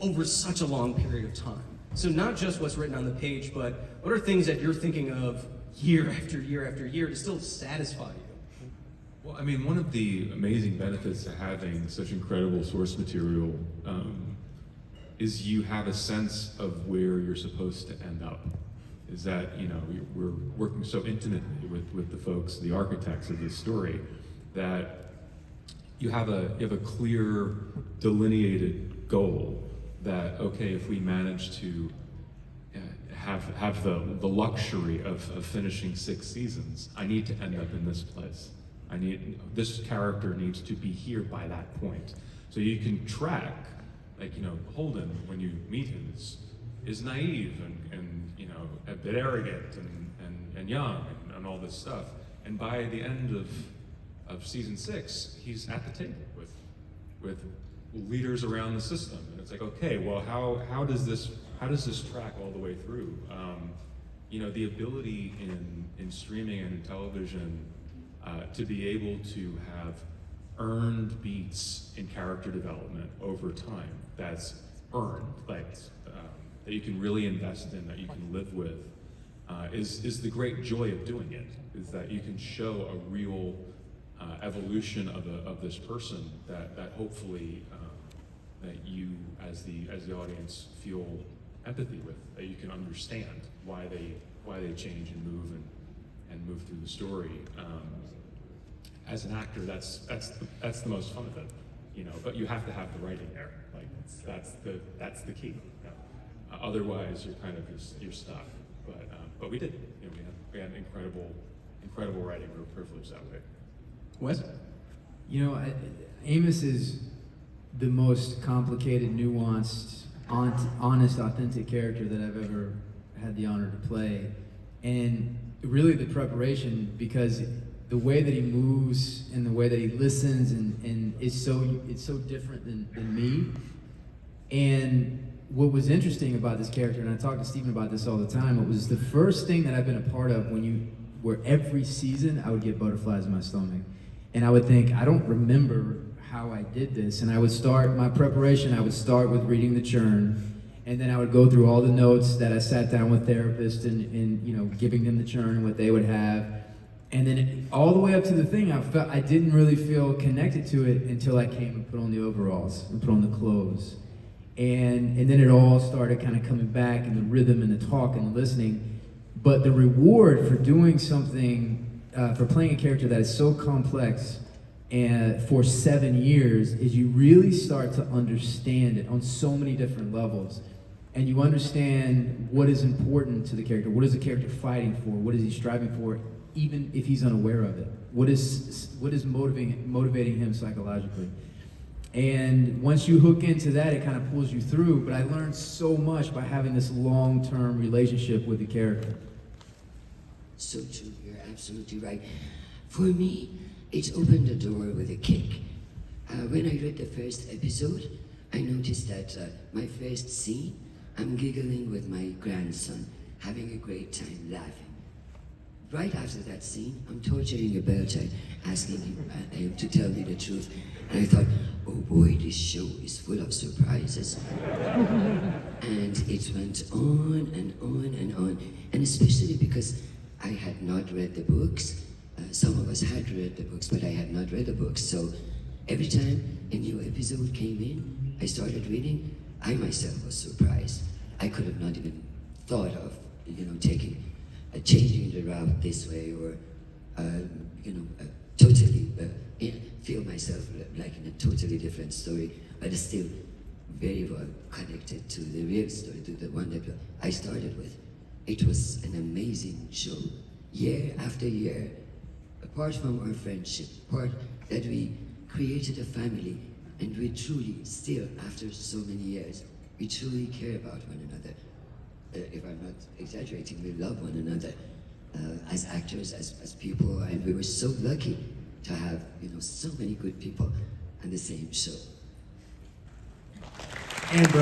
over such a long period of time. So not just what's written on the page, but what are things that you're thinking of year after year after year to still satisfy you? Well, I mean, one of the amazing benefits to having such incredible source material is you have a sense of where you're supposed to end up. Is that, you know, we're working so intimately with the folks, the architects of this story, that you have a clear, delineated goal that, okay, if we manage to have the luxury of finishing 6 seasons, I need to end up in this place. This character needs to be here by that point. So you can track, like, you know, Holden, when you meet him, is naive and you know, a bit arrogant and young and all this stuff. And by the end of season 6, he's at the table with leaders around the system. And it's like, okay, well, how does this track all the way through? You know, the ability in streaming and in television to be able to have earned beats in character development over time, that's earned, like that you can really invest in, that you can live with, is the great joy of doing it, is that you can show a real evolution of this person that hopefully that you as the audience feel empathy with, that you can understand why they change and move through the story. As an actor, that's the most fun of it, you know. But you have to have the writing there. Like that's the key. You know? Otherwise, you're kind of you're stuck. But we did. You know, we had incredible writing. We were privileged that way. Wes? You know, Amos is the most complicated, nuanced, honest, authentic character that I've ever had the honor to play. And really the preparation, because the way that he moves and the way that he listens and it's so different than me. And what was interesting about this character, and I talk to Stephen about this all the time, it was the first thing that I've been a part of where every season I would get butterflies in my stomach. And I would think, I don't remember how I did this. And I would start my preparation, I would start with reading the churn, and then I would go through all the notes that I sat down with therapists and you know, giving them the churn and what they would have. And then all the way up to the thing, I didn't really feel connected to it until I came and put on the overalls and put on the clothes. And then it all started kind of coming back, and the rhythm and the talk and the listening. But the reward for doing something, for playing a character that is so complex and for 7 years, is you really start to understand it on so many different levels. And you understand what is important to the character. What is the character fighting for? What is he striving for, even if he's unaware of it? What is motivating him psychologically? And once you hook into that, it kind of pulls you through. But I learned so much by having this long-term relationship with the character. So true, you're absolutely right. For me, it opened the door with a kick. When I read the first episode, I noticed that my first scene, I'm giggling with my grandson, having a great time laughing. Right after that scene, I'm torturing a bell child, asking him to tell me the truth. And I thought, oh boy, this show is full of surprises. And it went on and on and on. And especially because I had not read the books. Some of us had read the books, but I had not read the books. So every time a new episode came in, I started reading, I myself was surprised. I could have not even thought of, you know, changing the route this way, or, totally feel myself like in a totally different story, but still very well connected to the real story, to the one that I started with. It was an amazing show, year after year. Apart from our friendship, part that we created a family, and we truly, still after so many years, we truly care about one another. If I'm not exaggerating, we love one another as actors, as people, and we were so lucky to have, you know, so many good people on the same show. And